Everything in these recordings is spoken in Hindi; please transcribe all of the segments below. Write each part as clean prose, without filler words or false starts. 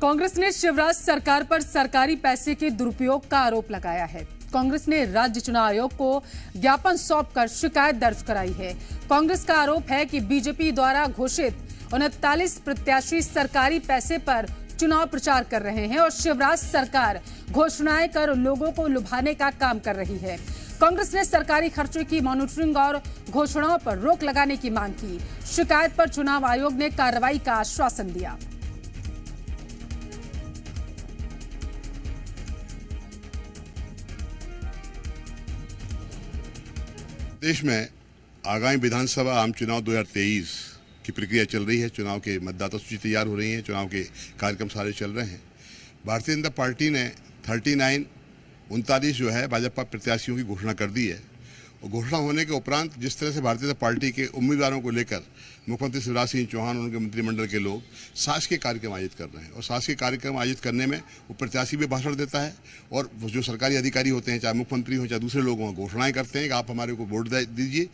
कांग्रेस ने शिवराज सरकार पर सरकारी पैसे के दुरुपयोग का आरोप लगाया है। कांग्रेस ने राज्य चुनाव आयोग को ज्ञापन सौंपकर शिकायत दर्ज कराई है। कांग्रेस का आरोप है कि बीजेपी द्वारा घोषित 39 प्रत्याशी सरकारी पैसे पर चुनाव प्रचार कर रहे हैं और शिवराज सरकार घोषणाएं कर लोगों को लुभाने का काम कर रही है। कांग्रेस ने सरकारी खर्चों की मॉनिटरिंग और घोषणाओं पर रोक लगाने की मांग की। शिकायत पर चुनाव आयोग ने कार्रवाई का आश्वासन दिया। देश में आगामी विधानसभा आम चुनाव 2023 की प्रक्रिया चल रही है। चुनाव के मतदाता सूची तैयार हो रही है, चुनाव के कार्यक्रम सारे चल रहे हैं। भारतीय जनता पार्टी ने 39 जो है भाजपा प्रत्याशियों की घोषणा कर दी है और घोषणा होने के उपरांत जिस तरह से भारतीय जनता पार्टी के उम्मीदवारों को लेकर मुख्यमंत्री शिवराज सिंह चौहान और उनके मंत्रिमंडल के लोग शासकीय कार्यक्रम आयोजित कर रहे हैं और शासकीय कार्यक्रम आयोजित करने में वो प्रत्याशी भी भाषण देता है और जो सरकारी अधिकारी होते हैं, चाहे मुख्यमंत्री हो चाहे दूसरे लोग हों, घोषणाएं करते हैं कि आप हमारे को वोट दीजिए।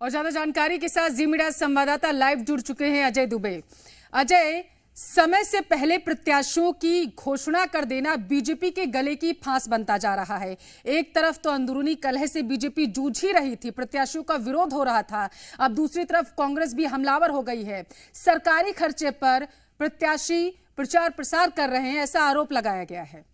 और ज्यादा जानकारी के साथ जी मीडिया संवाददाता लाइव जुड़ चुके हैं अजय दुबे। अजय, समय से पहले प्रत्याशियों की घोषणा कर देना बीजेपी के गले की फांस बनता जा रहा है। एक तरफ तो अंदरूनी कलह से बीजेपी जूझ ही रही थी, प्रत्याशियों का विरोध हो रहा था, अब दूसरी तरफ कांग्रेस भी हमलावर हो गई है। सरकारी खर्चे पर प्रत्याशी प्रचार प्रसार कर रहे हैं, ऐसा आरोप लगाया गया है।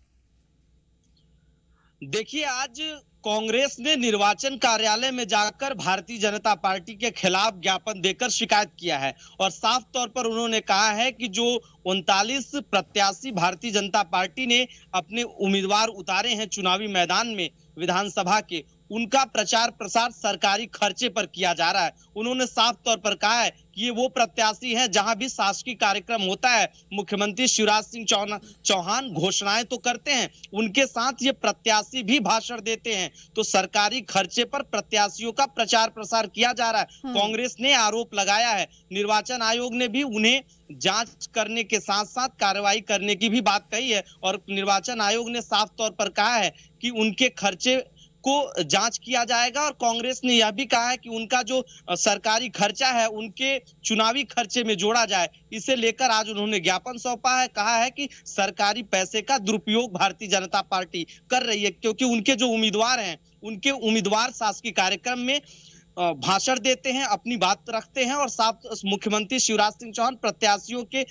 देखिए, आज कांग्रेस ने निर्वाचन कार्यालय में जाकर भारतीय जनता पार्टी के खिलाफ ज्ञापन देकर शिकायत किया है और साफ तौर पर उन्होंने कहा है कि जो 39 प्रत्याशी भारतीय जनता पार्टी ने अपने उम्मीदवार उतारे हैं चुनावी मैदान में विधानसभा के, उनका प्रचार प्रसार सरकारी खर्चे पर किया जा रहा है। उन्होंने साफ तौर पर कहा है कि ये वो प्रत्याशी हैं जहां भी शासकीय कार्यक्रम होता है, मुख्यमंत्री शिवराज सिंह चौहान घोषणाएं तो करते हैं, उनके साथ ये प्रत्याशी भी भाषण देते हैं, तो सरकारी खर्चे पर प्रत्याशियों का प्रचार प्रसार किया जा रहा है। कांग्रेस ने आरोप लगाया है। निर्वाचन आयोग ने भी उन्हें जांच करने के साथ साथ कार्रवाई करने की भी बात कही है और निर्वाचन आयोग ने साफ तौर पर कहा है कि उनके खर्चे को जांच किया जाएगा और कांग्रेस ने यह भी कहा है कि उनका जो सरकारी खर्चा है उनके चुनावी खर्चे में जोड़ा जाए। इसे लेकर आज उन्होंने ज्ञापन सौंपा है। कहा है कि सरकारी पैसे का दुरुपयोग भारतीय जनता पार्टी कर रही है क्योंकि उनके जो उम्मीदवार हैं, उनके उम्मीदवार शासकीय कार्यक्रम में भाषण देते हैं, अपनी बात रखते हैं और साफ मुख्यमंत्री शिवराज सिंह चौहान प्रत्याशियों के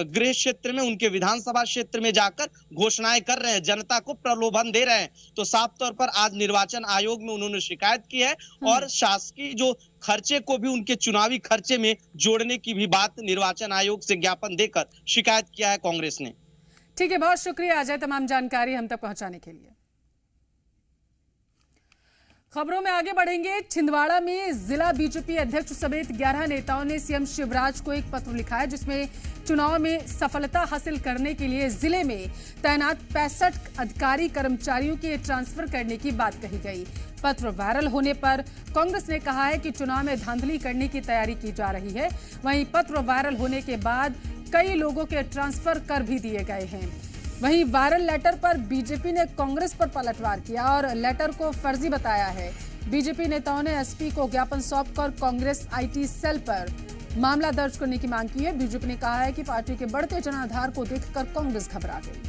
गृह क्षेत्र में, उनके विधानसभा क्षेत्र में जाकर घोषणाएं कर रहे हैं, जनता को प्रलोभन दे रहे हैं। तो साफ तौर पर आज निर्वाचन आयोग में उन्होंने शिकायत की है और शासकीय जो खर्चे को भी उनके चुनावी खर्चे में जोड़ने की भी बात निर्वाचन आयोग से ज्ञापन देकर शिकायत किया है कांग्रेस ने। ठीक है, बहुत शुक्रिया अजय तमाम जानकारी हम तक पहुंचाने के लिए। खबरों में आगे बढ़ेंगे। छिंदवाड़ा में जिला बीजेपी अध्यक्ष समेत 11 नेताओं ने सीएम शिवराज को एक पत्र लिखा है जिसमें चुनाव में सफलता हासिल करने के लिए जिले में तैनात 65 अधिकारी कर्मचारियों के ट्रांसफर करने की बात कही गई। पत्र वायरल होने पर कांग्रेस ने कहा है कि चुनाव में धांधली करने की तैयारी की जा रही है। वहीं पत्र वायरल होने के बाद कई लोगों के ट्रांसफर कर भी दिए गए हैं। वहीं वायरल लेटर पर बीजेपी ने कांग्रेस पर पलटवार किया और लेटर को फर्जी बताया है। बीजेपी नेताओं ने एसपी को ज्ञापन सौंपकर कांग्रेस आईटी सेल पर मामला दर्ज करने की मांग की है। बीजेपी ने कहा है कि पार्टी के बढ़ते जनाधार को देखकर कांग्रेस घबरा गई।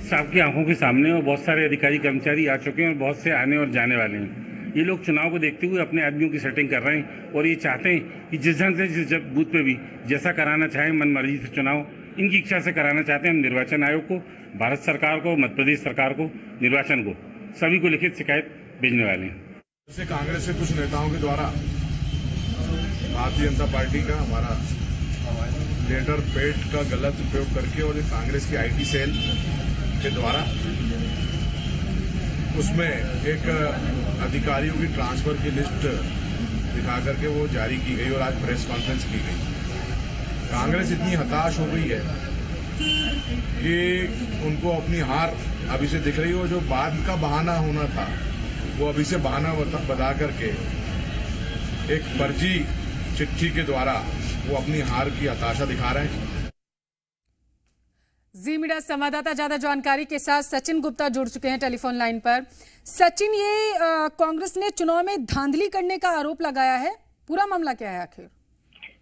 सबकी आंखों के सामने और बहुत सारे अधिकारी कर्मचारी आ चुके हैं और बहुत से आने और जाने वाले हैं। ये लोग चुनाव को देखते हुए अपने आदमियों की सेटिंग कर रहे हैं और ये चाहते हैं कि जिस ढंग से जिस बूथ पे भी जैसा कराना चाहे मन मर्जी से चुनाव इनकी इच्छा से कराना चाहते हैं। हम निर्वाचन आयोग को, भारत सरकार को, मध्य प्रदेश सरकार को, निर्वाचन को, सभी को लिखित शिकायत भेजने वाले हैं। कांग्रेस के कुछ नेताओं के द्वारा भारतीय जनता पार्टी का हमारा लेटर पैड का गलत उपयोग करके और कांग्रेस की आईटी सेल के द्वारा उसमें एक अधिकारियों की ट्रांसफर की लिस्ट दिखा करके वो जारी की गई और आज प्रेस कॉन्फ्रेंस की गई। कांग्रेस इतनी हताश हो गई है कि उनको अपनी हार अभी से दिख रही है और जो बाद का बहाना होना था वो अभी से बहाना बता करके एक फर्जी चिट्ठी के द्वारा वो अपनी हार की हताशा दिखा रहे हैं। जी मीडिया संवाददाता ज्यादा जानकारी के साथ सचिन गुप्ता जुड़ चुके हैं टेलीफोन लाइन पर। सचिन, ये कांग्रेस ने चुनाव में धांधली करने का आरोप लगाया है, पूरा मामला क्या है आखिर?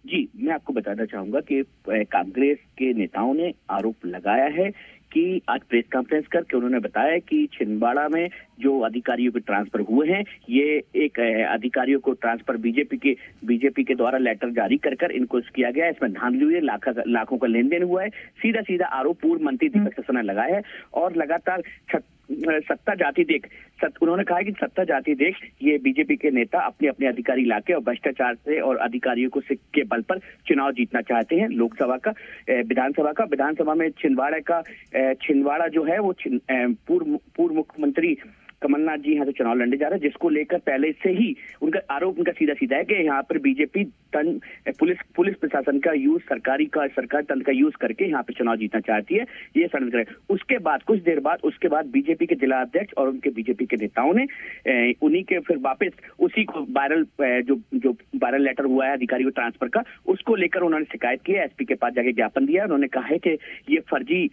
जी, मैं आपको बताना चाहूंगा कि कांग्रेस के नेताओं ने आरोप लगाया है कि आज प्रेस कॉन्फ्रेंस करके उन्होंने बताया कि छिंदवाड़ा में जो अधिकारियों के ट्रांसफर हुए हैं, ये एक अधिकारियों को ट्रांसफर बीजेपी के द्वारा लेटर जारी कर इनको किया गया है। इसमें धांधली हुई है, लाखों का लेन देन हुआ है। सीधा सीधा आरोप पूर्व मंत्री दीपक सक्सेना ने लगाया है और लगातार सत्ता जाति देख उन्होंने कहा है कि सत्ता जाति देख ये बीजेपी के नेता अपने अपने अधिकारी लाके और भ्रष्टाचार से और अधिकारियों को के बल पर चुनाव जीतना चाहते हैं। लोकसभा का, विधानसभा में छिंदवाड़ा जो है वो पूर्व मुख्यमंत्री कमलनाथ जी यहाँ से चुनाव लड़ने जा रहे हैं, जिसको लेकर पहले से ही उनका आरोप सीधा सीधा है कि यहाँ पर बीजेपी पुलिस प्रशासन का यूज, सरकारी तंत्र का यूज करके यहाँ पे चुनाव जीतना चाहती है, ये षड्यंत्र है। उसके बाद कुछ देर बाद बीजेपी के जिला अध्यक्ष और उनके बीजेपी के नेताओं ने उन्हीं के फिर वापस उसी को जो वायरल लेटर हुआ है अधिकारी को ट्रांसफर का, उसको लेकर उन्होंने शिकायत की है, एसपी के पास जाके ज्ञापन दिया। उन्होंने कहा है कि ये फर्जी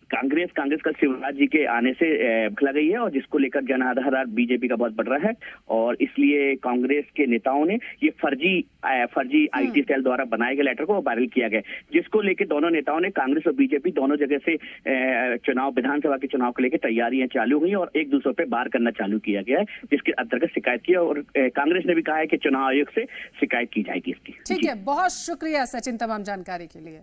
कांग्रेस का शिवराज जी के आने से खिला गई है और जिसको लेकर जन आधार बीजेपी का बहुत बढ़ रहा है और इसलिए कांग्रेस के नेताओं ने ये फर्जी आईटी सेल द्वारा बनाए गए लेटर को वायरल किया गया, जिसको लेकर दोनों नेताओं ने, कांग्रेस और बीजेपी दोनों जगह से विधानसभा के चुनाव को लेकर तैयारियां चालू हुई और एक दूसरे पे वार करना चालू किया गया है, जिसके अंतर्गत शिकायत की और कांग्रेस ने भी कहा है कि चुनाव आयोग से शिकायत की जाएगी इसकी। ठीक है, बहुत शुक्रिया सचिन तमाम जानकारी के लिए।